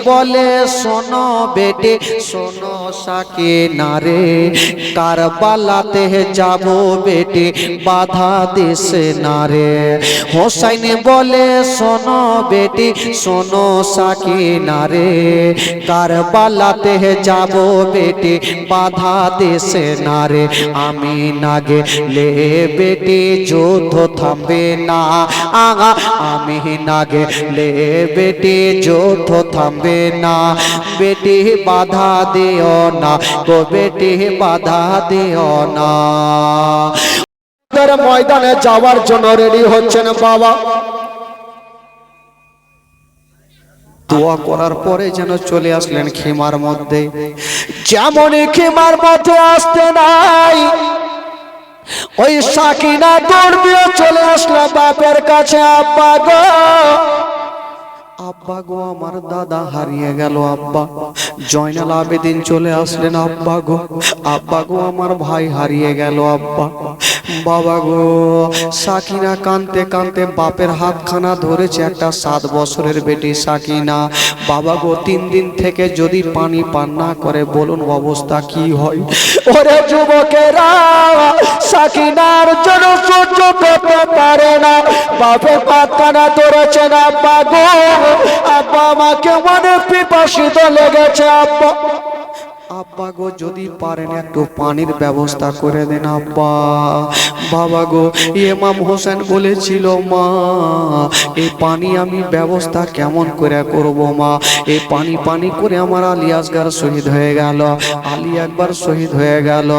বলে শোনো বেটে শোনো সাকিনা রে, কারবালাতে যাব বেটে বাধা দিছে না রে। হোসাইন বলে শোনো বেটে শোনো সাকিনা রে, কারবালাতে যাব বেটে বাধা দিছে না রে। আমি না গেলে বেটে যুদ্ধ থামবে না, আমি না গেলে বেটে যুদ্ধ থামবে না। বেটি বাধা দিও না গো, বেটি বাধা দিও না। ময়দানে যাওয়ার জন্য রেডি হচ্ছেন বাবা। দোয়া করার পরে যেন চলে আসলেন খেমার মধ্যে। যেমনই খেমার মধ্যে আসতে নাই, ওই সাকিনা দৌড় দিয়ে চলে আসলো বাপের কাছে। আব্বা গো, আব্বা গো, আমার দাদা হারিয়ে গেল আব্বা। জয়নাল আবেদিন চলে আসলেন। আব্বা গো, আব্বা গো, আমার ভাই হারিয়ে গেল আব্বা। বাবা গো, সাকিনা কাঁদতে কাঁদতে বাপের হাতখানা ধরেছে, একটা 7 বছরের বেটি সাকিনা। বাবা গো, 3 দিন থেকে যদি পানি পান না করে বলুন অবস্থা কি হয়। ওরে যুবকেরা, সাকিনার জন্য সহ্য করতে পারে না, বাপের হাতখানা ধরেছেন। আব্বা গো, আব্বা আমাকে মনে পিপাসিত লেগেছে আব্বা। আব্বা গো, যদি পারেন একটু পানির ব্যবস্থা করে দেন আব্বা। বাবা গো, ইমাম হোসেন বলেছিল মা, এই পানি আমি ব্যবস্থা কেমন করে করব মা। এই পানি পানি করে আমার আলী আসগার শহীদ হয়ে গেল, আলী একবার শহীদ হয়ে গেল।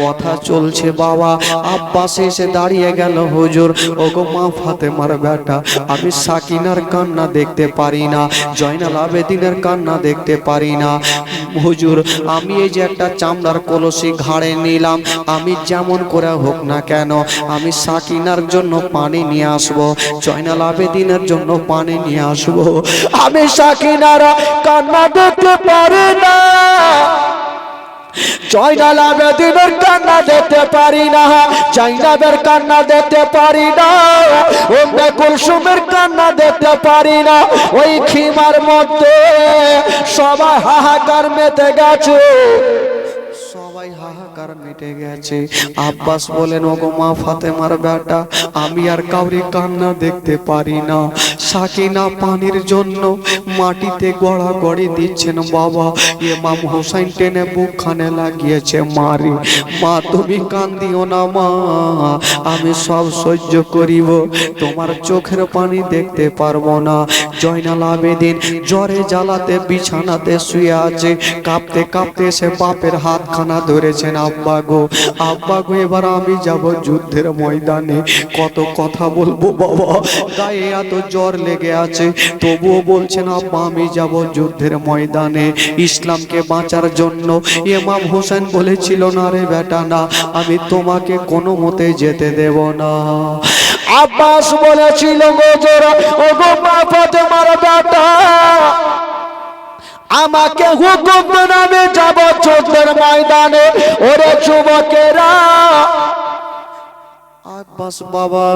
কথা চলছে বাবা, আব্বাস এসে দাঁড়িয়ে গেল। হুজুর, ওগো মা ফাতেমার বেটা, আমি সাকিনার কান্না দেখতে পারি না, জয়নাল আবেদিনের কান্না দেখতে পারি না। হুজুর, আমি এই যে একটা চামড়ার কলসি ঘাড়ে নিলাম, আমি যেমন করে হোক না কেন আমি সাকিনার জন্য পানি নিয়ে আসবো, জয়নাল আবেদিনের জন্য পানি নিয়ে আসবো। আমি সাকিনার কান্না দেখতে পারি না, জয়নাল আবেদিনের কান্না দেখতে পারি না, জাইনাবের কান্না দেখতে পারি না, উম্মে কুলসুমের কান্না দেখতে পারি না। ওই খিমার মধ্যে সবাই হাহাকার মেতে গেছে, সবাই হাহাকার মিটে গেছে। আব্বাস বলেন, ওগো মা ফাতেমার বেটা, আমি আর কাউরি কান্না দেখতে পারি না। সাকিনা পানির জন্য মাটিতে গড়াগড়ি দিচ্ছেন বাবা। ইমাম হোসেন টেনে বুকখানে লাগিয়েছে। মারি মা, তুমি কান্দিও না মা, আমি সব সহ্য করিব, তোমার চোখের পানি দেখতে পারবো না। জয়নাল আবেদিন জ্বরে জ্বালাতে বিছানাতে শুয়ে আছে, কাঁপতে কাঁপতে সে বাপের হাতখানা ধরেছেন। আব্বা গো, আব্বা গো, এবার আমি যাব যুদ্ধের ময়দানে। কত কথা বলবো বাবা, গায়ে এত জ্বর লেগে আছে, তবুও বলছেন আব্বা আমি যাব যুদ্ধের ময়দানে ইসলামকে বাঁচার জন্য। ইমাম হোসেন বলেছিল, না রে বেটা না, আমি তোমাকে কোনো মতে যেতে দেব না। আব্বাস বলেছিল, ওগো মা ফাতেমার বেটা, আমাকে হুকুম দেন, আমি যাব যুদ্ধের ময়দানে। ওরে যুবকেরা, আব্বাস বাবা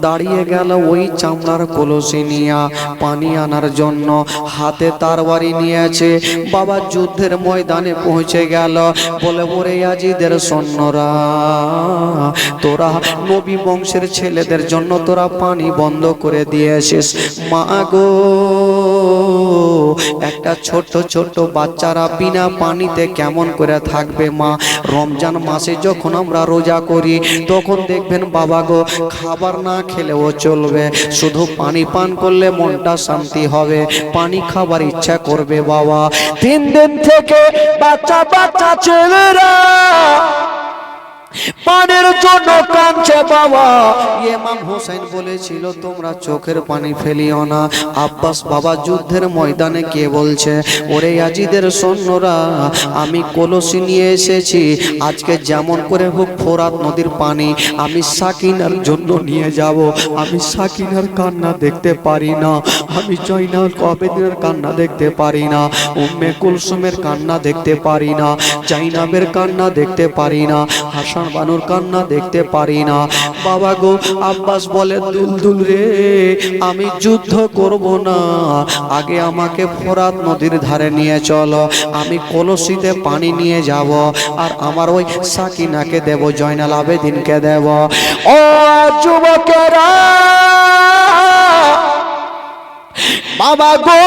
দাঁড়িয়ে গেল ওই চামড়ার কলসি নিয়ে পানি আনার জন্য, হাতে তরবারি নিয়েছে। বাবা যুদ্ধের ময়দানে পৌঁছে গেল। বলে, ওরে ইয়াজিদের সৈন্যরা, তোরা নবী বংশের ছেলেদের জন্য তোরা পানি বন্ধ করে দিয়েছিস। মা গো, একটা ছোট ছোট বাচ্চারা বিনা পানিতে কেমন করে থাকবে মা। রমজান মাসে যখন আমরা রোজা করি, তখন দেখবেন বাবা গো, খাবার না খেলেও চলবে, শুধু পানি পান করলে মনটা শান্তি হবে, পানি খাবার ইচ্ছা করবে বাবা। 3 দিন থেকে বাচ্চা বাচ্চা ছেলেরা পানির জন্য কাঁদছে বাবা। ইমাম হোসেন বলেছিল, তোমরা চোখের পানি ফেলিও না। আব্বাস বাবা যুদ্ধের ময়দানে কে বলছে, ওরে ইয়াজিদের সৈন্যরা, আমি কলসি নিয়ে এসেছি, আজকে যেমন করে হোক ফোরাত নদীর পানি আমি সাকিনার জন্য নিয়ে যাব। আমি সাকিনার কান্না দেখতে পারি না, আমি জয়নাল আবেদিনের কান্না দেখতে পারি না, উম্মে কুলসুমের কান্না দেখতে পারি না, জাইনাবের কান্না দেখতে পারি না, হাসান ভাষণ বানুর কান্না দেখতে পারি না। বাবা গো, আব্বাস বলে দুলদুল রে, আমি যুদ্ধ করব না, আগে আমাকে ফোরাত নদীর ধারে নিয়ে চলো, আমি কলসিতে পানি নিয়ে যাব, আর আমার ওই সাকিনাকে দেব, জয়নাল আবেদিনকে দেব। ও যুবকেরা, বাবা গো,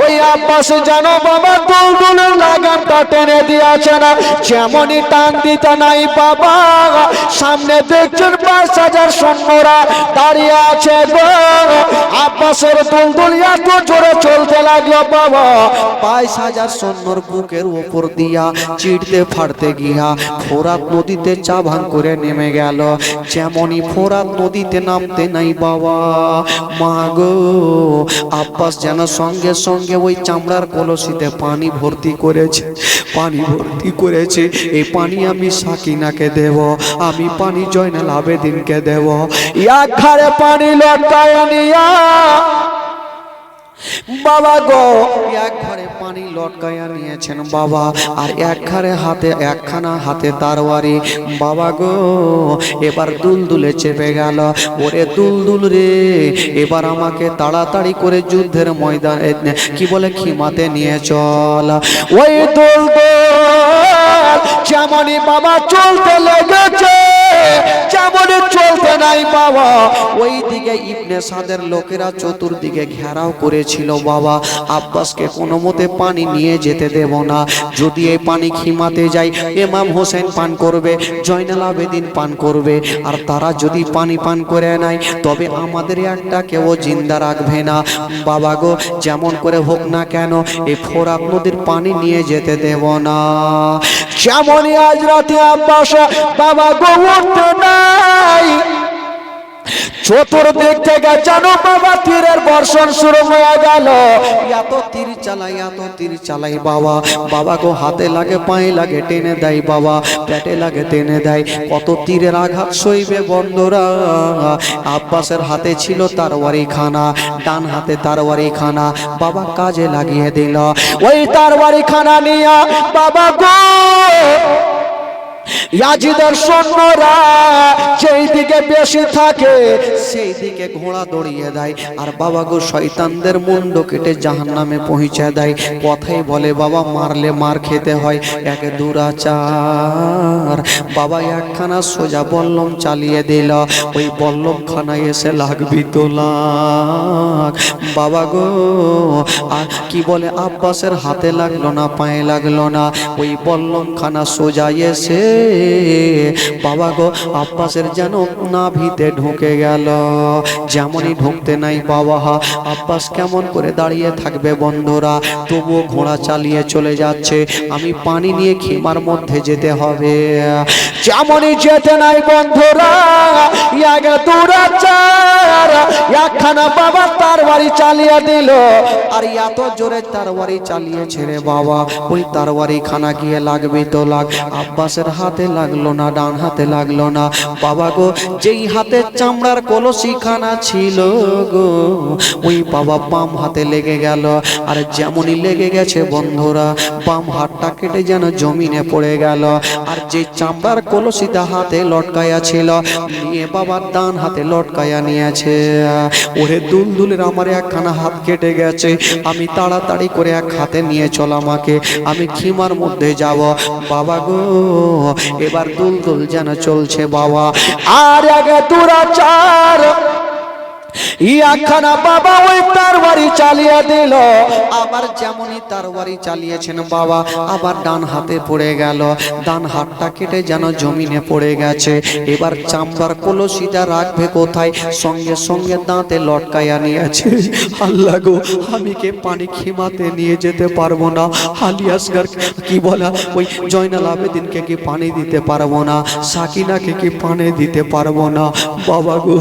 ওই আব্বাস জানো বাবা দুলদুলের লাগামটা টেনে দিয়েছে না, যেমনই টান দিতে নাই বাবা, সামনে দেখছেন 5,000 সৈন্যরা দাঁড়িয়ে আছে গো। আব্বাসের দুলদুল এত জোরে চলতে লাগলো বাবা, 22,000 সৈন্যর বুকের উপর দিয়া চিড়তে ফাড়তে গিয়া ফোরাত নদীতে চাভান করে নেমে গেল। যেমনই ফোরাত নদীতে নামতে নাই বাবা, মা গো, আব্বাস যেন সঙ্গে সঙ্গে ওই চামড়ার কলসিতে পানি ভর্তি করেছে, পানি ভর্তি করেছে। এই পানি আমি সাকিনাকে দেব, আমি পানি জয়নাল আবেদিনকে দেব। এক ঘরে পানি লটকায় নিয়া বাবা গো, এক ঘরে পানি লটকাইয়া নিয়েছেন বাবা, আর এক ঘরে হাতে একখানা হাতে তারওয়ারি। বাবা গো, এবার দুলদুলে চেপে গেল। ওরে দুলদুল রে, এবার আমাকে তাড়াতাড়ি করে যুদ্ধের ময়দানে কি বলে খিমাতে নিয়ে চল। ওই দুলদুল যেমনই বাবা চলতে লেগেছে, যেমনই চলতে নাই বাবা, ওই দিকে ইবনে সাদের লোকেরা চতুর্দিকে ঘেরাও করেছিল বাবা। আব্বাসকে কোনো মতে পানি নিয়ে যেতে দেব না, যদি এই পানি খিমাতে যায় ইমাম হোসেন পান করবে, জয়নাল আবেদিন পান করবে, আর তারা যদি পানি পান করে নেয় তবে আমাদের একটা কেউ জিন্দা রাখবে না। বাবা গো, যেমন করে হোক না কেন এই ফোরাত নদীর পানি নিয়ে যেতে দেব না। যেমনই আজ রাতে আব্বাস বাবা গো উঠতে নাই, চতুর্দিক থেকে জানো বাবা তীরের বর্ষণ শুরু হয়ে গেল। এত তীর চালাই, এত তীর চালাই বাবা, বাবা গো, হাতে লাগে পায়ে লাগে টেনে দেয় বাবা, পেটে লাগে টেনে দেয়, কত তীরের আঘাত সইবে বন্ধুরা। আব্বাসের হাতে ছিল তারওয়ারি খানা, ডান হাতে তারওয়ারি খানা, বাবা কাজে লাগিয়ে দিল। ওই তারওয়ারি খানা নিয়া বাবা গো, ইয়াজিদের সৈন্যরা যেই দিকে বেশি থাকে সেই দিকে ঘোড়া দৌড়িয়ে দেয়, আর বাবা গো শয়তানদের মুন্ড কেটে জাহান্নামে পৌঁছে দেয়। কথাই বলে বাবা, মারলে মার খেতে হয়, এক দুরাচার। বাবা একখানা সোজা বল্লম চালিয়ে দিল, ওই বল্লম খানায় এসে লাগবি তো লাগ। বাবা গো, আর কি বলে আব্বাসের হাতে লাগলো না, পায়ে লাগলো না, ওই বল্লম খানা সোজা এসে বাবা গো আব্বাসের যেন নাভিতে ঢুকে গেল। যেমনই ঢুকতে নাই বাবা, আব্বাস কেমন করে দাঁড়িয়ে থাকবে বন্ধুরা, তবুও ঘোড়া চালিয়ে চলে যাচ্ছে। আমি পানি নিয়ে খিমার মধ্যে যেতে হবে। যেমনই যেতে নাই বন্ধুরা, ইয়াগে দুরাচার একখানা বাবা তারওয়ারি চালিয়ে দিল। আর এত জোরে তারওয়ারি চালিয়েছে রে বাবা, ওই তারওয়ারি খানা গিয়ে লাগবে তো লাগ। আব্বাসের হাতে লাগলো না, ডান হাতে লাগলো না। বাবা গো, যেই হাতে চামড়ার কলসি খানা ছিল গো, ওই বাবা বাম হাতে লেগে গেল। আর যেমনই লেগে গেছে বন্ধুরা, বাম হাতটা কেটে যেন জমিনে পড়ে গেল। আর যে চামড়ার কলসিটা হাতে লটকায়া ছিল, নিয়ে বাবা ডান হাতে লটকায়া নিয়েছে। ওরে দুলদুলের আমার একখানা হাত কেটে গেছে, আমি তাড়াতাড়ি করে এক হাতে নিয়ে চল আমাকে, আমি খিমার মধ্যে যাব। বাবা গো, এবার দুলদুল যেন চলছে বাবা। আর আগে দুরাচার ইয়াখানা বাবা ওই তারওয়ারি চালিয়ে দিল। আবার যেমনই তারওয়ারি চালিয়েছেন বাবা, আবার ডান হাতে পড়ে গেল, ডান হাতটা কেটে যেন জমিনে পড়ে গেছে। এবার চামড়ার কলসিটা রাখবে কোথায়, সঙ্গে সঙ্গে দাঁতে লটকায়া নিয়েছে। আল্লাহ গো, আমি কে পানি খিমাতে নিয়ে যেতে পারবো না, আলিয়াসগার কি বলা ওই জয়নাল আবেদিনকে কি পানি দিতে পারবো না, সাকিনাকে কি পানি দিতে পারবো না। বাবা গো,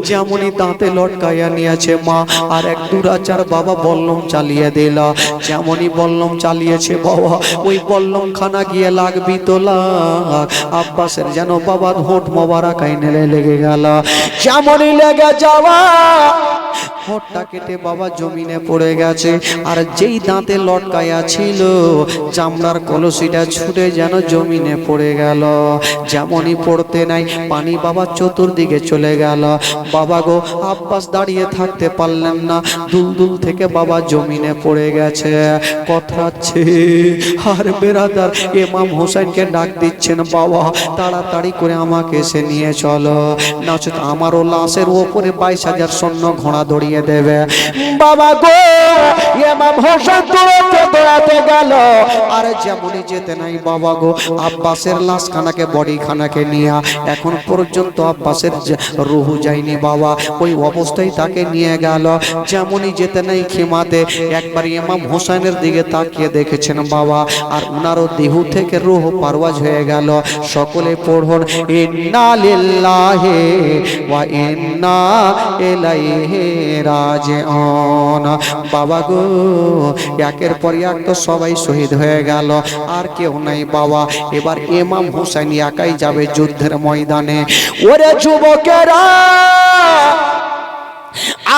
যেমনই দাঁতে লটকাইয়া নিয়েছে মা, আর এক দুরাচার বাবা বল্লম চালিয়ে দিল। যেমনই বল্লম চালিয়েছে বাবা, ওই বল্লম খানা গিয়ে লাগবি তো লাগ। আব্বাসের যেন বাবা হোঁট মোবারক আইনে লেগে গেল। যেমনই লেগে যাওয়া হোঁটটা কেটে বাবা জমিনে পড়ে গেছে। আর যেই দাঁতে লটকায়া ছিল চামড়ার কলসিটা ছুটে যেন জমিনে পড়ে গেল। যেমনই পড়তে নাই পানি বাবা চতুর্দিকে চলে গেল। বাবা গো আব্বাস দাঁড়িয়ে থাকতে পারলেন না, দুলদুল থেকে বাবা জমিনে পড়ে গেছে। কথাচ্ছে আর বেরাদার ইমাম হোসেনকে ডাক দিচ্ছেন, বাবা তাড়াতাড়ি করে আমাকে এসে নিয়ে চলো, নচেত আমারও লাশের ওপরে 22,000 সৈন্য ঘোড়া দৌড়িয়ে দেবে। বাবা গো ইমাম হোসেন দৌড়াতে গেল। আর যেমনই যেতে নাই বাবা গো আব্বাসের লাশখানাকে বডিখানাকে নিয়ে এখন পর্যন্ত আব্বাসের রুহু যায়নি বাবা, ওই অবস্থায় তাকে নিয়ে গেল। যেমনই যেতে নাই খিমাতে একবার ইমাম হোসেনের দিকে তাকিয়ে দেখেছেন বাবা, আর উনারও দেহ থেকে রুহ পারওয়াজ হয়ে গেল। সকলে পড়ুন ইন্না লিল্লাহি ওয়া ইন্না ইলাইহি রাজিউন। বাবা গো একের পর এক তো সবাই শহীদ হয়ে গেল, আর কেউ নাই বাবা। এবার ইমাম হোসেন একাই যাবে যুদ্ধের ময়দানে। ওরে যুবকেরা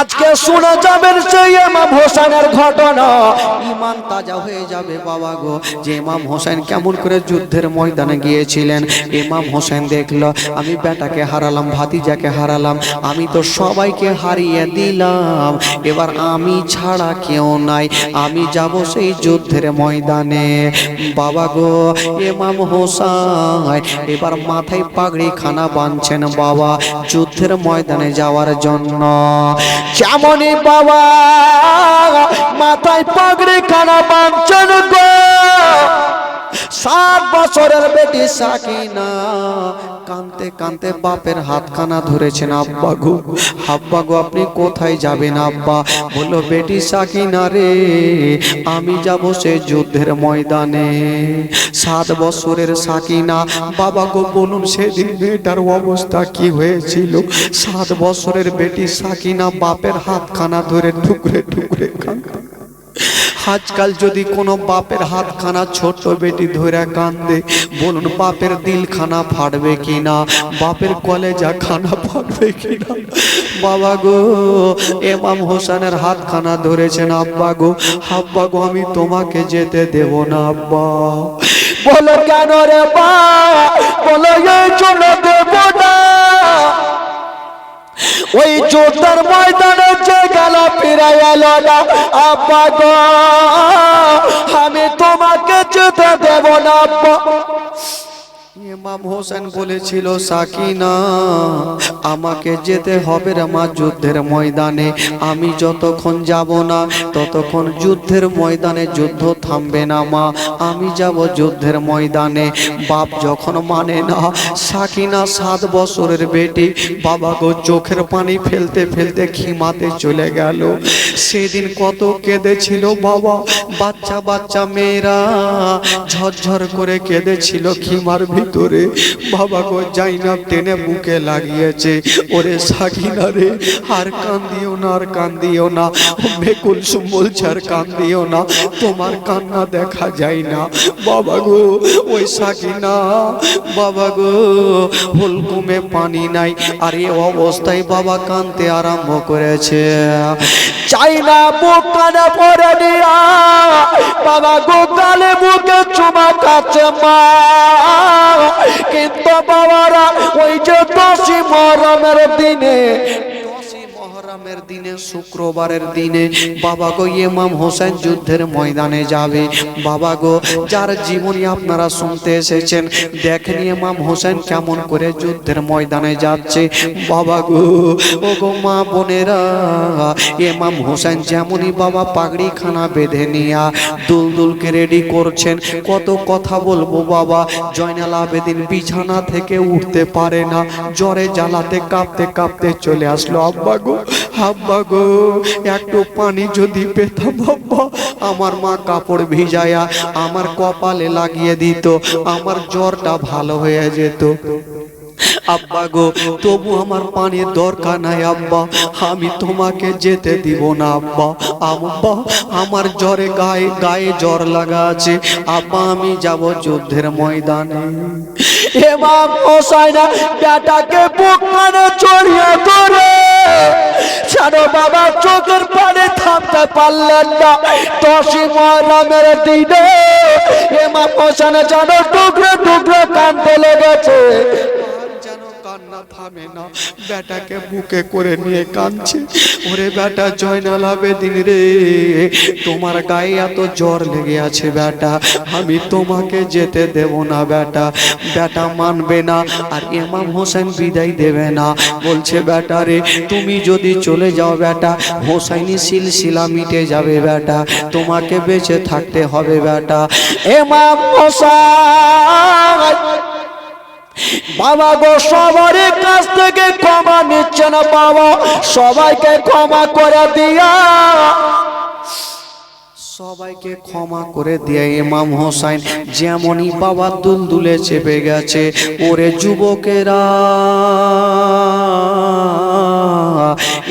আজকে শুনে যাবেন সেই ইমাম হোসেনের ঘটনা। ইমান তাজা হয়ে যাবে বাবা গো, যে ইমাম হোসেন কেমন করে যুদ্ধের ময়দানে গিয়েছিলেন। ইমাম হোসেন দেখলো আমি বেটাকে হারালাম, ভাতিজাকে হারালাম, আমি তো সবাইকে হারিয়ে দিলাম, এবার আমি ছাড়া কেউ নাই, আমি যাব সেই যুদ্ধের ময়দানে। বাবা গো ইমাম হোসেন এবার মাথায় পাগড়ি খানা বাঁধছেন বাবা যুদ্ধের ময়দানে যাওয়ার জন্য। যেমনই বাবা মাথায় পাগড়ি খানা বাঁধছেন গো, 7 বছরের বেটি সাকিনা কানতে কানতে বাপের হাতখানা ধরেছেন। আব্বা গো আব্বা গো আপনি কোথায় যাবেন আব্বা? বললো বেটি সাকিনা রে আমি যাব সে যুদ্ধের ময়দানে। 7 বছরের সাকিনা, বাবা গো বলুন সেদিন মেয়েটার অবস্থা কি হয়েছিল? 7 বছরের বেটি সাকিনা বাপের হাতখানা ধরে টুকরে টুকরে কাঁদে। আজকাল যদি কোনো বাপের হাতখানা ছোট বেটি ধরে কান্দে, বলুন বাপের দিলখানা ফাটবে কিনা, বাপের কলেজা খানা ফাটবে কিনা? বাবা গো ইমাম হোসেনের হাতখানা ধরেছেন। আব্বা গো আব্বা গো আমি তোমাকে যেতে দেব না আব্বা। বলো কেন রে বা? বলো এই জন্য দেব না, ওই যুদ্ধের ময়দানে যে গেল ফিরে এলো না। আব্বা গো আমি তোমাকে যেতে দেব না আব্বা। ইমাম হোসেন বলেছিল সাকিনা আমাকে যেতে হবে রে মা যুদ্ধের ময়দানে, আমি যতক্ষণ যাব না ততক্ষণ যুদ্ধের ময়দানে যুদ্ধ থামবে না মা, আমি যাব যুদ্ধের ময়দানে। বাপ যখন মানে না, সাকিনা 7 বছরের বেটি বাবা গো চোখের পানি ফেলতে ফেলতে খিমাতে চলে গেল। সেদিন কত কেঁদেছিল বাবা, বাচ্চা বাচ্চা মেয়েরা ঝরঝর করে কেঁদেছিল খিমার ভিতরে। বাবা গো জাইনাব টেনে বুকে লাগিয়েছে, ওরে সাকিনা রে আর কান্দিও না, আর কান্দিও না। কুলসুম বলছে আর কান্দিও না, তোমার কান্না দেখা যায় না। বাবা গো ওই সাকিনা বাবা গো হুলকুমে পানি নাই, আর এই অবস্থায় বাবা কাঁদতে আরম্ভ করেছে। চাই না বুক কানে পড়ে দিয়া বাবা গো গালে বুকে চুমা কাছে মা, কিন্তু বাবারা ওই যে 10ই মুহররমের দিনে, মহরমের দিনে শুক্রবারের দিনে বাবা গো ইমাম হোসেন যুদ্ধের ময়দানে যাবে। বাবা গো যার জীবনী আপনারা শুনতে এসেছেন, দেখেন ইমাম হোসেন কেমন করে যুদ্ধের ময়দানে যাচ্ছে। বাবা গো ও গো মা বোনেরা, ইমাম হোসেন যেমনই বাবা পাগড়ি খানা বেঁধে নিয়া দুলদুলকে রেডি করছেন। কত কথা বলবো বাবা, জয়নাল আবেদিন বিছানা থেকে উঠতে পারে না, জ্বরে জ্বালাতে কাঁপতে কাঁপতে চলে আসলো। আব্বা গো আব্বা গো একটু পানি যদি পেতাম আব্বা, আমার মা কাপড় ভিজায়া আমার কপালে লাগিয়ে দিত, আমার জ্বরটা ভালো হয়ে যেত। আব্বা গো তবু আমার পানির দরকার নাই আব্বা, আমি তোমাকে যেতে দিব না আব্বা। আব্বা আমার জ্বরে গায়ে গায়ে জ্বর লাগা আছে আব্বা, আমি যাব যুদ্ধের ময়দানে। ইমাম হোসেন বেটাকে বুক মানে জড়িয়ে ধরে যেন বাবা চোখের পানি থামতে পারলেন না। 10ই মুহররমের দিনে ইমাম হোসেন যেন টুকরো টুকরো কাঁদতে লেগেছে, যেন কান্না থামে না, বেটাকে বুকে করে নিয়ে কাঁদছে। ওরে বেটা জয়নাল আবেদিন রে, তোমার গায়ে এত জ্বর লেগে আছে বেটা, আমি তোমাকে যেতে দেব না বেটা। বেটা মানবে না, আর ইমাম হোসেন বিদায় দেবে না। বলছে বেটা রে তুমি যদি চলে যাও বেটা, হোসাইনি সিলসিলা মিটে যাবে বেটা, তোমাকে বেঁচে থাকতে হবে বেটা। ইমাম হোসেন বাবা গো সবার কাছ থেকে ক্ষমা নিচ্ছে না বাবা, সবাইকে ক্ষমা করে দিয়া, সবাইকে ক্ষমা করে দিয়ে ইমাম হোসেন যেমনই বাবা দুলদুলে চেপে গেছে। ওরে যুবকেরা,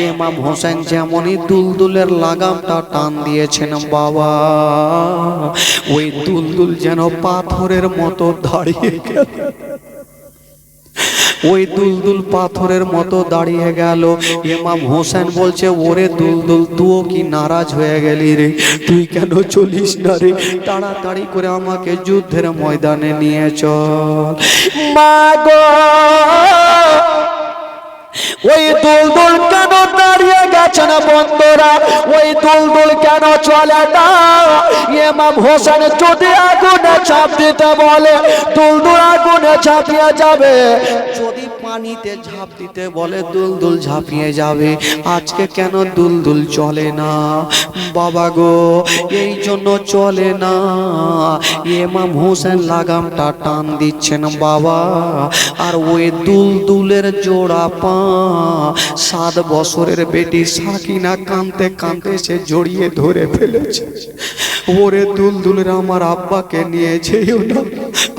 ইমাম হোসেন যেমনই দুলদুলের লাগামটা টান দিয়েছেন বাবা, ওই দুলদুল যেন পাথরের মতো দাঁড়িয়ে গেল, ওই দুলদুল পাথরের মতো দাঁড়িয়ে গেল। ইমাম হোসেন বলছে ওরে দুলদুল তুও কি নারাজ হয়ে গেলি রে, তুই কেন চলিস না রে, তাড়াতাড়ি করে আমাকে যুদ্ধের ময়দানে নিয়ে চল। মা গো ওই দুলদুল কেন দাঁড়িয়ে গেছে না বন্ধুরা, ওই দুলদুল কেন চলে না? ইমাম হোসেন যদি আগুনে চাপ দিতে বলে দুলদুল আগুনে ঝাঁপিয়ে যাবে, যদি পানিতে ঝাঁপ দিতে বলে দুলদুল ঝাঁপিয়ে যাবে। আজকে কেন দুলদুল চলে না বাবা গো, এই জন্য চলে না, ইমাম হোসেন লাগামটা টান দিচ্ছেন বাবা, আর ওই দুলদুলের জোড়া পা 7 বছরের বেটি সাকিনা কাঁদতে কাঁদতে সে জড়িয়ে ধরে ফেলেছে। ওরে দুলদুলের আমার আব্বাকে নিয়ে যেও না,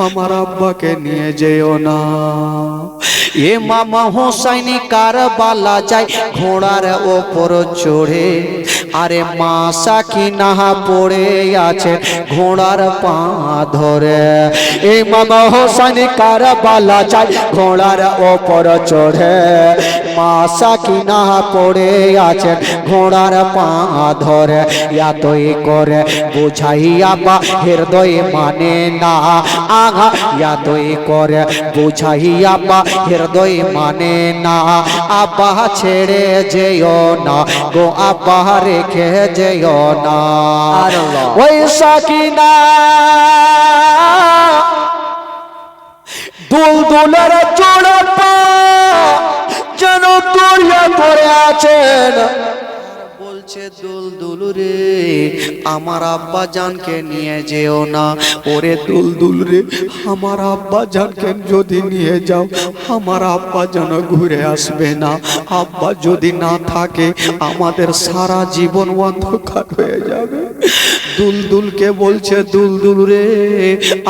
আমার আব্বাকে নিয়ে যেও না। ইমাম হোসেন কারবালা যায় ঘোড়ার ওপর চড়ে, আরে মা সাকিনা পড়ে আছে ঘোড়ার পা ধরে। ইমাম হোসেন কারবালা যায় ঘোড়ার ওপর চড়ে, মা সাকিনা পড়ে আছেন ঘোড়ার পা ধরে। এতই করে বুঝাইয়া বা হৃদয় মানে না, আঘা এতই করে বুঝাইয়া বা হৃদয় মানে না। আব্বা ছেড়ে যেও না গো, আব্বা রেখে যেও না। ওই সাকিনা দুলদুলের জোড়া পা যেন দড়িয়ে পড়ে আছেন। বলছে দুলদুল রে আমার আব্বা জানকে নিয়ে যেও না। ওরে দুলদুল রে আমার আব্বা জানকে যদি নিয়ে যাও আমার আব্বা যেন ঘুরে আসবে না। আব্বা যদি না থাকে আমাদের সারা জীবন অন্ধকার হয়ে যাবে। দুলদুলকে বলছে দুলদুল রে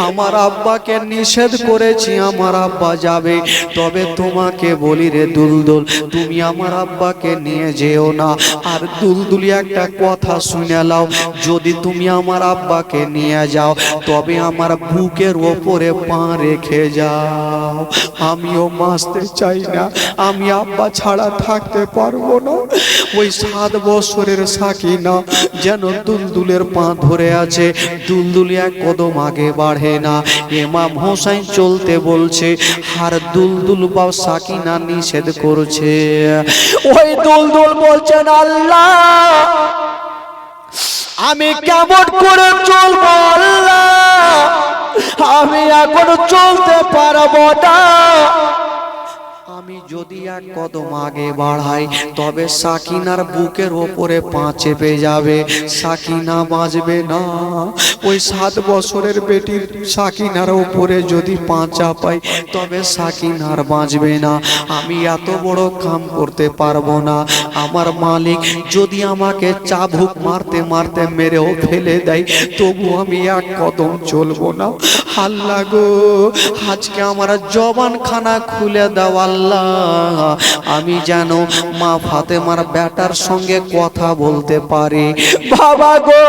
আমার আব্বাকে নিষেধ করেছি আমার আব্বা যাবে, তবে তোমাকে বলি রে দুলদুল তুমি আমার আব্বাকে নিয়ে যেও না। আর দুলদুলি একটা কথা শুনে নাও, যদি তুমি আমার আব্বাকে নিয়ে যাও তবে আমার বুকের ওপরে পা রেখে যাও। আমিও বাঁচতে চাই না, আমি আব্বা ছাড়া থাকতে পারবো না। ওই 7 বছরের সাকিনা যেন দুলদুলের পা ধরে আছে, দুলদুলি এক কদম আগে বাড়ে না। ইমাম হোসেন চলতে বলছে আর দুলদুল বা সাকিনা নিষেধ করছে। ওই দুলদুল বলছেন আল্লাহ আমি কেমন করে চলবো আল্লাহ, আমি এখন চলতে পারবো না। আমি যদি এক কদম আগে বাড়াই তবে সাকিনার বুকের ওপরে পা চেপে যাবে, সাকিনা বাঁচবে না। ওই 7 বছরের বেটির সাকিনার ওপরে যদি পা চাপাই তবে সাকিনার বাঁচবে না। আমি এত বড় কাম করতে পারবো না। আমার মালিক যদি আমাকে চাবুক মারতে মারতে মেরেও ফেলে দেয় তবু আমি এক কদম চলবো না। আল্লাহ গো, আজকে আমার জবান খানা খুলে দাও আল্লাহ, আমি যেন মা ফাতেমার বেটার সঙ্গে কথা বলতে পারি। বাবা গো,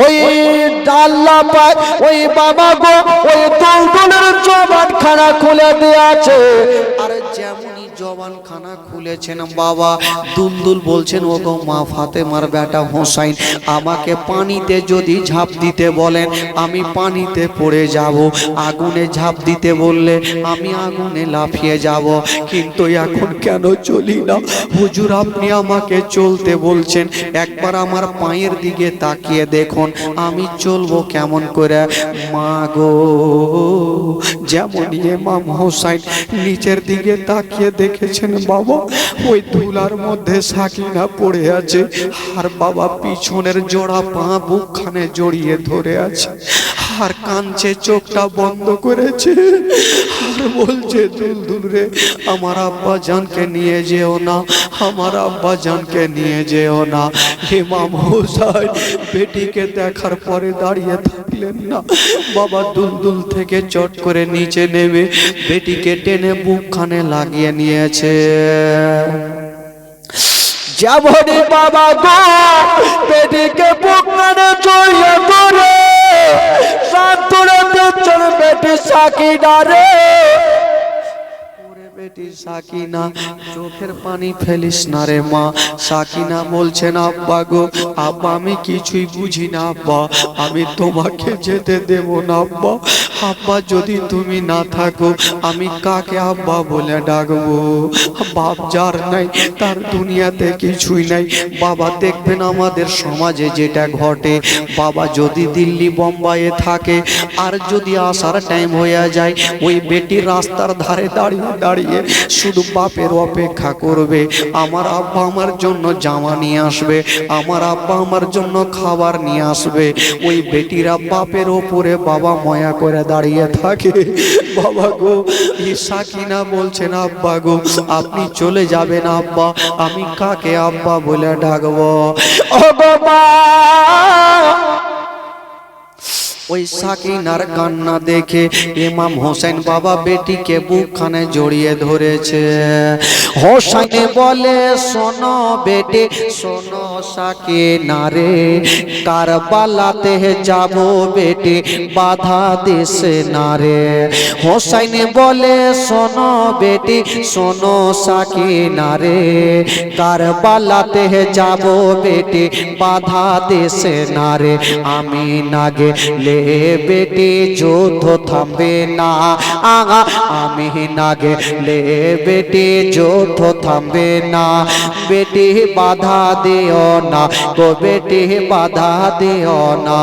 ওই আল্লাহ পাক ওই বাবা গো ওই দুলদুলের জবান খানা খুলে দিয়েছে। আর যেমনই জবান খানা খুলেছেন বাবা দুলদুল বলছেন, ও গো মা ফাতেমার বেটা হোসাইন, আমাকে পানিতে যদি ঝাঁপ দিতে বলেন আমি পানিতে পড়ে যাব, আগুনে ঝাঁপ দিতে বললে আমি আগুনে লাফিয়ে যাব, কিন্তু এখন কেন চলি না হুজুর? আপনি আমাকে চলতে বলছেন, একবার আমার পায়ের দিকে তাকিয়ে দেখুন আমি চলবো কেমন করে। মা গো, যেমন ইমাম হোসাইন নিচের দিকে তাকিয়ে দেখেছেন বাবা ওই ধুলার মধ্যে সাকিনা পড়ে আছে, আর বাবা পিছনের জোড়া পা বুকখানে জড়িয়ে ধরে আছে, আর কাঁদছে, চোখটা বন্ধ করেছে, আর বলছে দুলদুল রে আমার আব্বা জানকে নিয়ে যেও না, আমার আব্বা জানকে নিয়ে যেও না। ইমাম হোসাইন বেটিকে দেখার পরে দাঁড়িয়ে থাকলেন না, বাবা দুলদুল থেকে চট করে নিচে নেমে বেটিকে টেনে বুকখানে লাগিয়ে নিয়েছে। যেমনই বাবা গো বেটিকে বুকখানে জড়িয়ে ধরে সান্ত্বনা দিচ্ছেন বেটি সাকিনা রে। বেটি সাকিনা, চোখের পানি ফেলিস না রে মা। সাকিনা বলছেন, আব্বা গো, আব্বা আমি কিছুই বুঝি না আব্বা, আমি তোমাকে যেতে দেব না আব্বা। আব্বা যদি তুমি না থাকো আমি কাকে আব্বা বলে ডাকবো? বাপ যার নাই তার দুনিয়াতে কিছুই নাই। বাবা দেখবেন আমাদের সমাজে যেটা ঘটে, বাবা যদি দিল্লি বোম্বাইয়ে থাকে আর যদি আসার টাইম হয়ে যায় ওই বেটি রাস্তার ধারে দাঁড়িয়ে দাঁড়িয়ে শুধু বাপের অপেক্ষা করবে। আমার আব্বা আমার জন্য জামা নিয়ে আসবে, আমার আব্বা আমার জন্য খাবার নিয়ে আসবে। ওই বেটিরা বাপের ওপরে বাবা ময়া করে দাঁড়িয়ে থাকে। বাবা গো, সাকিনা বলছেন, আব্বা গো আপনি চলে যাবেন আব্বা, আমি কাকে আব্বা বলে ডাকবো? ও গো মা, ওই সাকিনার কান্না দেখে ইমাম হোসেন বাবা বেটিকে বুকখানে জড়িয়ে ধরেছে। হোসাইন বলে শোনো বেটে শোনো সাকিনা রে, কারবালাতে যাব বেটে বাধা দিছে না রে। হোসাইন বলে শোনো বেটে শোনো সাকিনা রে, কারবালাতে যাব বেটে বাধা দিছে না রে। আমি না গেলে বেটি যুদ্ধ থামবে না, আগা আমি না গেলে বেটি যুদ্ধ থামবে না। বেটি বাধা দিও না গো, বেটি বাধা দিও না।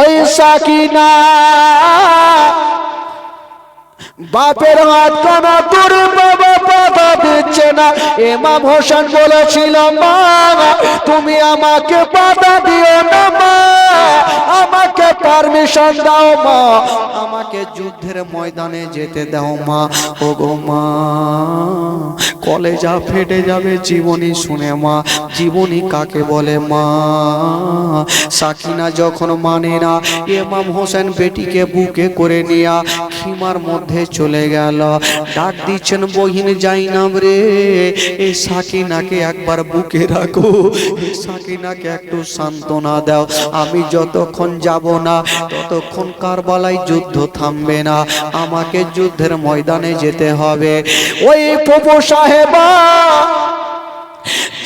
ওই সাকিনা বাপের হাত কানা তোর বাবা বাধা দিচ্ছে না। ইমাম হোসেন বলেছিল, মা তুমি আমাকে বাধা দিও না মা, আমাকে পারমিশন দাও মা, আমাকে যুদ্ধের ময়দানে যেতে দাও মা। ও গো মা, কলেজা ফেটে যাবে জীবনী শুনে মা। জীবনী কাকে বলে মা? সাকিনা যখন মানে না, ইমাম হোসেন বেটিকে বুকে করে নিয়া খিমার মধ্যে চলে গেল। ডাক দিচ্ছেন, বহিন জাইনাব রে, এই সাকিনাকে একবার বুকে রাখো, এই সাকিনাকে একটু সান্ত্বনা দাও। আমি যতক্ষণ যাব না ততক্ষণ কারবালায় যুদ্ধ থামবে না, আমাকে যুদ্ধের ময়দানে যেতে হবে। ওই প্রভু সাহেবা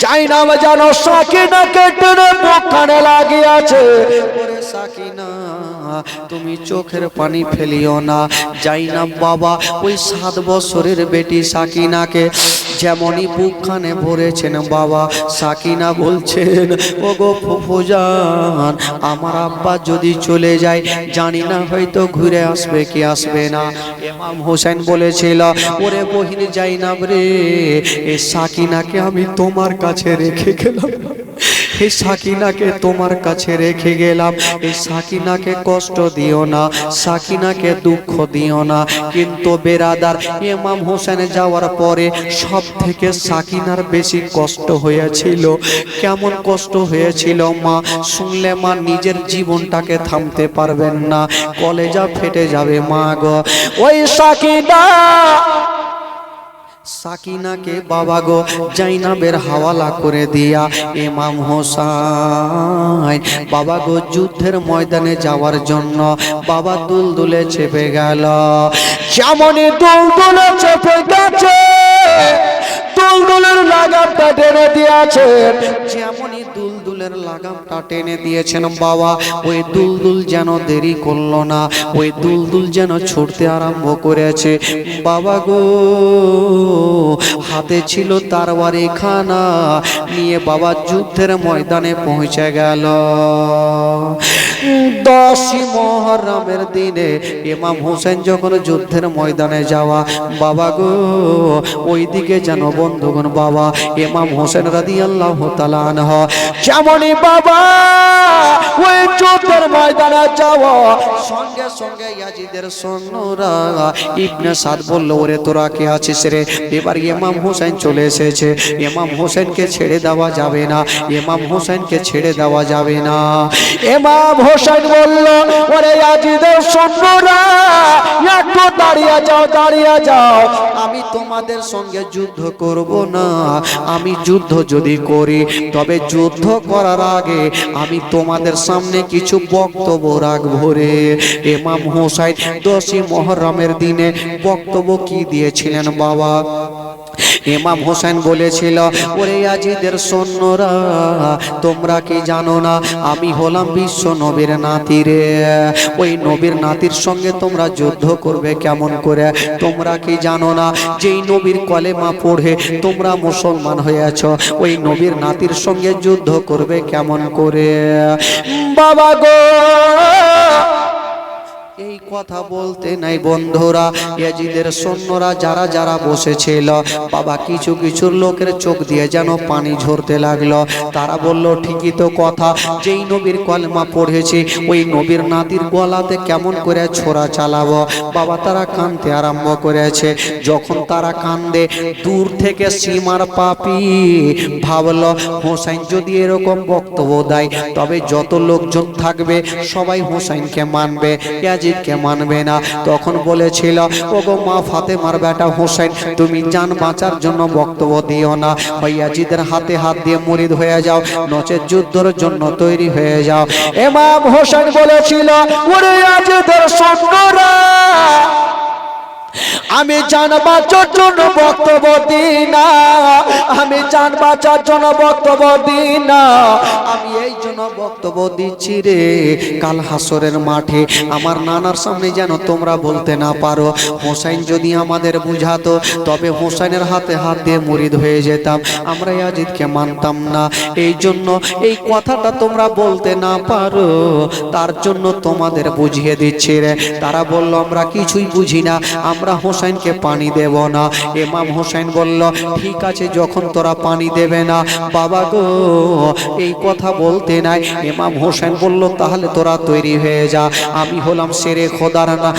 জাইনাব জানো সাকিনাকে টেনে বুকখানে লাগিয়েছে। ওরে সাকিনা তুমি চোখের পানি ফেলিও না। জাইনাব বাবা ওই 7 বছরের বেটি সাকিনাকে যেমনই বুকখানে ভরেছেন বাবা, সাকিনা বলছেন ওগো ফুফুজান, আমার আব্বা যদি চলে যায় জানি না হয়তো ঘুরে আসবে কি আসবে না। ইমাম হোসেন বলেছিল ওরে বহিন জাইনাব রে, এই সাকিনাকে আমি তোমার কাছে রেখে গেলাম, এই সাকিনাকে তোমার কাছে রেখে গেলাম, এই সাকিনাকে কষ্ট দিও না, সাকিনাকে দুঃখ দিও না। কিন্তু বেরাদার ইমাম হোসেন যাওয়ার পরে সব থেকে সাকিনার বেশি কষ্ট হয়েছিল। কেমন কষ্ট হয়েছিল মা শুনলে মা নিজের জীবনটাকে থামতে পারবেন না, কলেজা ফেটে যাবে মা গো। ওই সাকিনা সাকিনাকে বাবা গো জাইনাবের হাওয়ালা করে দিয়া ইমাম হোসেন বাবা গো যুদ্ধের ময়দানে যাওয়ার জন্য বাবা দুলদুলে চেপে গেল। যেমনই দুলদুলে চেপে গেছে, দুলদুলের লাগামটা টেনে দিয়েছেন, যেমনই দুলদুলের লাগামটা টেনে দিয়েছেন বাবা, ওই দুলদুল যেন দেরি করলো না, ওই দুলদুল যেন ছুটতে আরম্ভ করেছে। বাবা গো হাতে ছিল তরবারি খানা নিয়ে বাবা যুদ্ধের ময়দানে পৌঁছে গেল। 10ই মুহররমের দিনে ইমাম হোসেন যখন যুদ্ধের ময়দানে যাওয়া বাবা গো, ওইদিকে যেন বন্ধুগণ বাবা ইমাম হোসেন রাদিয়াল্লাহু তাআলা আনহু যেমনই বাবা ওই যুদ্ধের ময়দানে যাওয়া, সঙ্গে সঙ্গে ইয়াজিদের সৈন্যরা ইবনে সাদ বলল ওরে তোরা কে আছিস রে? এবার ইমাম হোসেন চলে এসেছে, ইমাম হোসেনকে ছেড়ে দেওয়া যাবে না, ইমাম হোসেনকে ছেড়ে দেওয়া যাবে না। ইমাম হোসেন বলল ওরে ইয়াজিদের সৈন্যরা একটু দাঁড়িয়ে যাও, দাঁড়িয়ে যাও, আমি তোমাদের সঙ্গে যুদ্ধ করব না, আমি যুদ্ধ যদি করি তবে যুদ্ধ করার আগে আমি তোমাদের সামনে কিছু বক্তব্য রাখবো রে। ইমাম হোসেন 10ই মুহররমের দিনে বক্তব্য কি দিয়েছিলেন বাবা? ইমাম হোসেন বলেছিল ওরে ইয়াজিদের সৈন্যরা তোমরা কি জানো না আমি হলাম বিশ্ব নবীর নাতি রে, ওই নবীর নাতির সঙ্গে তোমরা যুদ্ধ করবে কেমন করে? তোমরা কি জানো না যেই নবীর কলেমা পড়ে তোমরা মুসলমান হয়েছ, ওই নবীর নাতির সঙ্গে যুদ্ধ করবে কেমন করে? বাবা গো এই কথা বলতে নাই বন্ধুরা, ইয়াজিদের সৈন্যরা যারা যারা বসেছিল বাবা কিছু কিছু লোকের চোখ দিয়ে যেন পানি ঝরতে লাগলো। তারা বলল ঠিকই তো কথা, যেই নবীর কলেমা পড়েছি ওই নবীর নাতির গলাতে কেমন করে ছোরা চালাবো। বাবা তারা কাঁদতে আরম্ভ করেছে। যখন তারা কান্দে দূর থেকে সীমার পাপি ভাবলো হোসেন যদি এরকম বক্তব্য দেয় তবে যত লোকজন থাকবে সবাই হোসেনকে মানবে, ইয়াজিদকে মানবে না। তখন বলেছিল ওগো মা ফাতেমার বেটা হোসেন, তুমি জান বাঁচার জন্য বক্তব্য দিও না, ওই ইয়াজিদের হাতে হাত দিয়ে মুরিদ হয়ে যাও, নচেত যুদ্ধের জন্য তৈরি হয়ে যাও। ইমাম হোসেন বলেছিল ওরে ইয়াজিদের সৈন্যরা আমি জান বাঁচার জন্য বক্তব্য দিই না, আমি জান বাঁচার জন্য বক্তব্য দিই না, আমি এই জন্য বক্তব্য দিচ্ছি রে, কাল হাসরের মাঠে আমার নানার সামনে যেন তোমরা বলতে না পারো হোসেন যদি আমাদের বুঝাতো তবে হোসেনের হাতে হাত দিয়ে মুরিদ হয়ে যেতাম, আমরা ইয়াজিদকে মানতাম না। এই জন্য এই কথাটা তোমরা বলতে না পারো তার জন্য তোমাদের বুঝিয়ে দিচ্ছি রে। তারা বলল আমরা কিছুই বুঝি না, আমরা হোসেনকে পানি দেব না। ইমাম হোসেন বলল ঠিক আছে যখন তোরা পানি দেবে না বাবা গো এই কথা বলতে নাই। ইমাম হোসেন বলল তাহলে তোরা তৈরি হয়ে যা, আমি হলাম শেরে খোদার না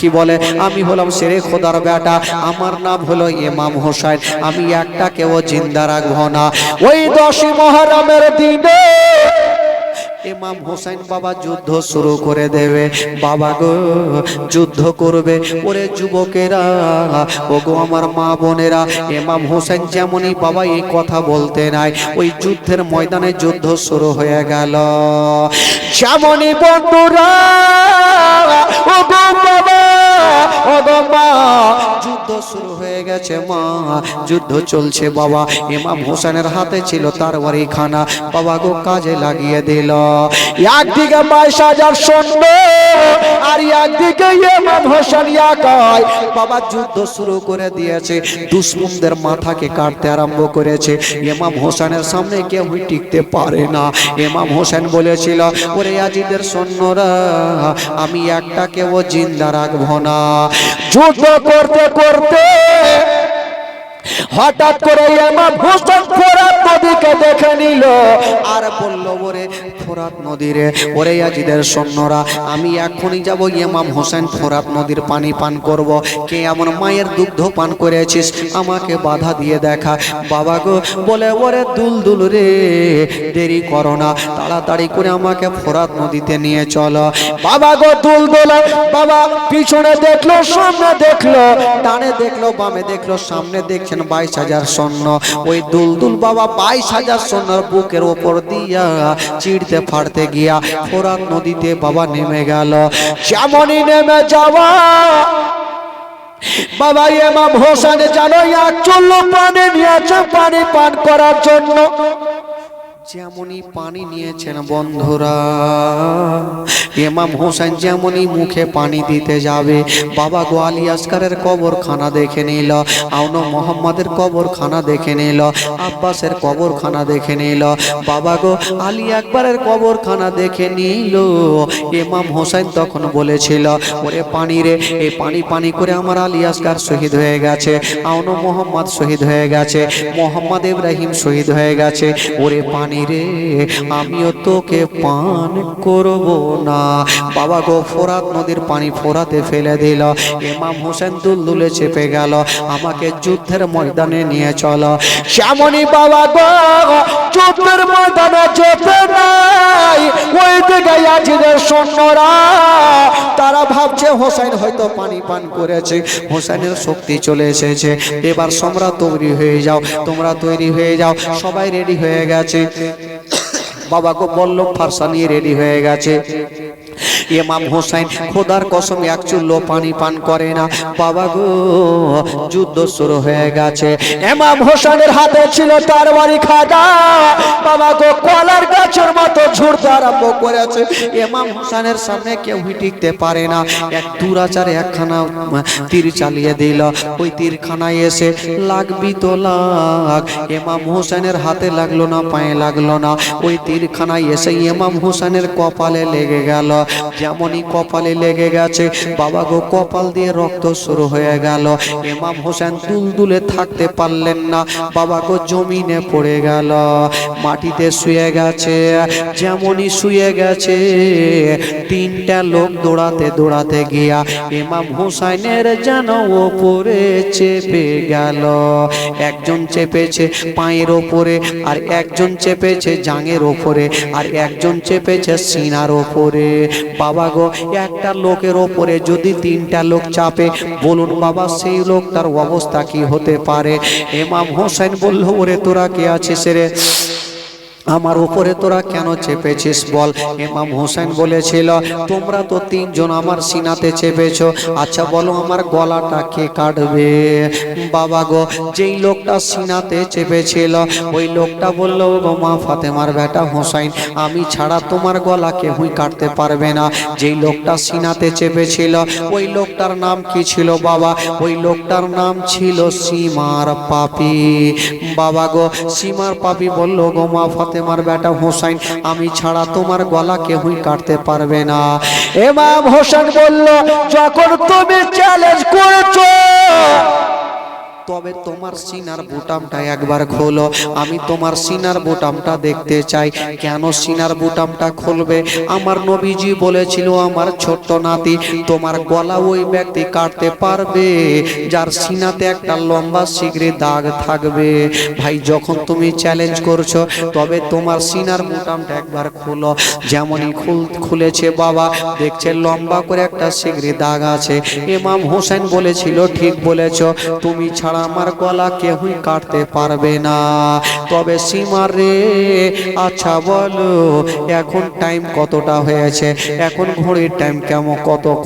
কি বলে আমি হলাম শেরে খোদার বেটা, আমার নাম হলো ইমাম হোসেন, আমি একটাকেও জিন্দা রাখবো না। ওই 10ই মুহররমের দিনে ইমাম হোসেন বাবা যুদ্ধ শুরু করে দেবে। বাবা গো যুদ্ধ করবে ওরে যুবকেরা, ওগো আমার মা বোনেরা, ইমাম হোসেন যেমনই বাবা এই কথা বলতে নাই ওই যুদ্ধের ময়দানে যুদ্ধ শুরু হয়ে গেল। যেমনই বন্ধুরা ওগো বাবা ওগো মা যুদ্ধ শুরু হয়ে গেছে মা, যুদ্ধ চলছে বাবা। ইমাম হোসেনের হাতে ছিল তরবারি খানা, বাবা গো কাজে লাগিয়ে দিল। একদিকে 22,000 সৈন্য আর একদিকে ইমাম হোসেন একাই। বাবা যুদ্ধ শুরু করে দিয়েছে, দুশমনদের মাথাকে কাটতে আরম্ভ করেছে। ইমাম হোসেনের সামনে কেউ টিকতে পারে না। ইমাম হোসেন বলেছিল, ওরে ইয়াজিদের সৈন্যরা, আমি একটাকেও জিন্দা রাখবো না। যুদ্ধ করতে করতে হঠাৎ করে ইমাম হোসেন ফোরাত নদীকে দেখে নিল আর বলল, ওরে ফোরাত নদীরে, ওরে ইয়াজিদের সৈন্যরা, আমি এখনই যাব ইমাম হোসেন ফোরাত নদীর পানি পান করব। কে এমন মায়ের দুগ্ধ পান করেছিস, আমাকে বাধা দিয়ে দেখা। বাবা গো বলে, ওরে দুলদুল রে, দেরি করো না, তাড়াতাড়ি করে আমাকে ফোরাত নদীতে নিয়ে চলো। বাবা গো দুলদুল, বাবা পিছনে দেখলো, সামনে দেখলো, ডানে দেখলো, বামে দেখলো, সামনে দেখছেন 22,000 সৈন্য। ওই দুলদুল বাবা 22,000 সৈন্যর বুকের ওপর দিয়া চিড়তে ফাড়তে গিয়া ফোরাত নদীতে বাবা নেমে গেল। যেমনই নেমে যাওয়া বাবা ইমাম হোসেন জানো এক চুল্লু পানি নিয়েছে পানি পান করার জন্য। যেমনই পানি নিয়েছেন বন্ধুরা, ইমাম হোসেন যেমনই মুখে পানি দিতে যাবে, বাবা গো আলী আসকারের কবরখানা দেখে নিল, আউনো মোহাম্মদের কবরখানা দেখে নিল, আব্বাসের কবরখানা দেখে নিল। বাবা গো আলী আকবরের কবরখানা দেখে নিল। ইমাম হোসেন তখন বলেছিল, ওরে পানি রে, এই পানি পানি করে আমার আলী আসকার শহীদ হয়ে গেছে, আউনো মোহাম্মদ শহীদ হয়ে গেছে, মোহাম্মদ ইব্রাহিম শহীদ হয়ে গেছে। ওরে পানি রে, আমিও তোকে পান করব না। বাবা গো ফোরাত নদীর পানি ফোরাতে ফেলে দিল। ইমাম হোসেন দুলদুলে চেপে গেল, আমাকে যুদ্ধের ময়দানে নিয়ে চলো। যেমনই বাবা গো যুদ্ধের ময়দানে যেতে নাই, ওই দিকে ইয়াজিদের সৈন্যরা তারা ভাবছে হোসেন হয়তো পানি পান করেছে, হোসেনের শক্তি চলে এসেছে, এবার তোমরা তৈরি হয়ে যাও, তোমরা তৈরি হয়ে যাও। সবাই রেডি হয়ে গেছে। বাবা গো বল্লভ ফারসা নিয়ে রেডি হয়ে গেছে। ইমাম হোসেন খোদার কসম এক চুল্লো পানি পান করে না। বাবা গো যুদ্ধ শুরু হয়ে গেছে। ইমাম হোসেনের হাতে ছিল তরবারি খাদা, বাবা গো কলার গাছের মতো ঝুড়তে আরম্ভ করেছে। ইমাম হোসেনের সামনে কেউ টিকতে পারে না। এক দুরাচারে একখানা তীর চালিয়ে দিল। ওই তীরখানায় এসে লাগবি তো লাগ, ইমাম হোসেনের হাতে লাগলো না, পায়ে লাগলো না। ওই তীরখানায় এসে ইমাম হোসেনের কপালে লেগে গেল। যেমনই কপালে লেগে গেছে, বাবা গো কপাল দিয়ে রক্ত শুরু হয়ে গেল। ইমাম হোসেন দুলদুলে থাকতে পারলেন না, বাবা গো জমিনে পড়ে গেল, মাটিতে শুয়ে গেছে। যেমনই শুয়ে গেছে, তিনটা লোক দৌড়াতে দৌড়াতে গিয়া ইমাম হোসেনের যেন ওপরে চেপে গেল। একজন চেপেছে পায়ের ওপরে, আর একজন চেপেছে জাঙের ওপরে, আর একজন চেপেছে সিনার ওপরে। বাবা গো একটা লোকের ওপরে যদি তিনটা লোক চাপে, বলুন বাবা সেই লোকটার অবস্থা কি হতে পারে? ইমাম হোসেন বলল, ওরে তোরা কে আছিস রে, আমার উপরে তোরা কেন চেপেছিস বল? ইমাম হোসেন বলেছিল, তোমরা তো তিনজন আমার সিনাতে চেপেছো, আচ্ছা বলো আমার গলাটা কে কাটবে? বাবা গো যেই লোকটা সিনাতে চেপেছিল ওই লোকটা বলল, গো মা ফাতেমার বেটা হোসেন, আমি ছাড়া তোমার গলা কেউই কাটতে পারবে না। যেই লোকটা সিনাতে চেপেছিল ওই লোকটার নাম কি ছিল বাবা? ওই লোকটার নাম ছিল সীমার পাপি। বাবা গো সীমার পাপি বলল, গো মা ফাতেমার বেটা হোসেন, আমি ছাড়া তোমার গলা কেউই কাটতে পারবে না। ইমাম হোসেন বলল, যখন তুমি চ্যালেঞ্জ করেছো, তবে তোমার সিনার বুটামটা একবার খোলো, আমি তোমার সিনার বুটামটা দেখতে চাই। কেন সিনার বুটামটা খুলবে? আমার নবীজি বলেছিল, আমার ছোট্ট নাতি, তোমার গলা ওই ব্যক্তি কাটতে পারবে যার সিনাতে একটা লম্বা শিগগিরি দাগ থাকবে। ভাই যখন তুমি চ্যালেঞ্জ করছো, তবে তোমার সিনার বুটামটা একবার খোলো। যেমনই খুলেছে বাবা, দেখছে লম্বা করে একটা শিগগিরি দাগ আছে। ইমাম হোসেন বলেছিল, ঠিক বলেছো, তুমি ছাড়া ছাড়া আমার গলা কেউই কাটতে পারবে না। তবে সীমা রে, আচ্ছা বলো এখন টাইম কতটা হয়েছে? এখন ঘড়ির টাইম কেমন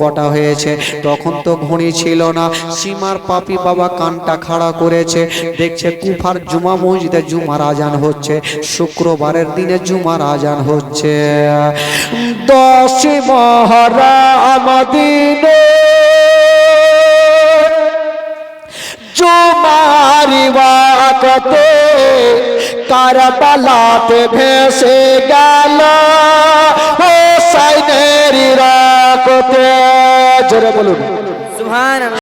কটা হয়েছে? তখন তো ঘড়ি ছিল না। সীমার পাপি বাবা কানটা খাড়া করেছে, দেখছে কুফার জুমা মসজিদে জুমার আজান হচ্ছে, শুক্রবারের দিনে জুমার আজান হচ্ছে। 10 মহরম দিনে জুমারি ওয়াক্তে কারবালাতে ভেসে গেল হোসাইনের রক্তে। জোরে বলুন সুবহানাল্লাহ।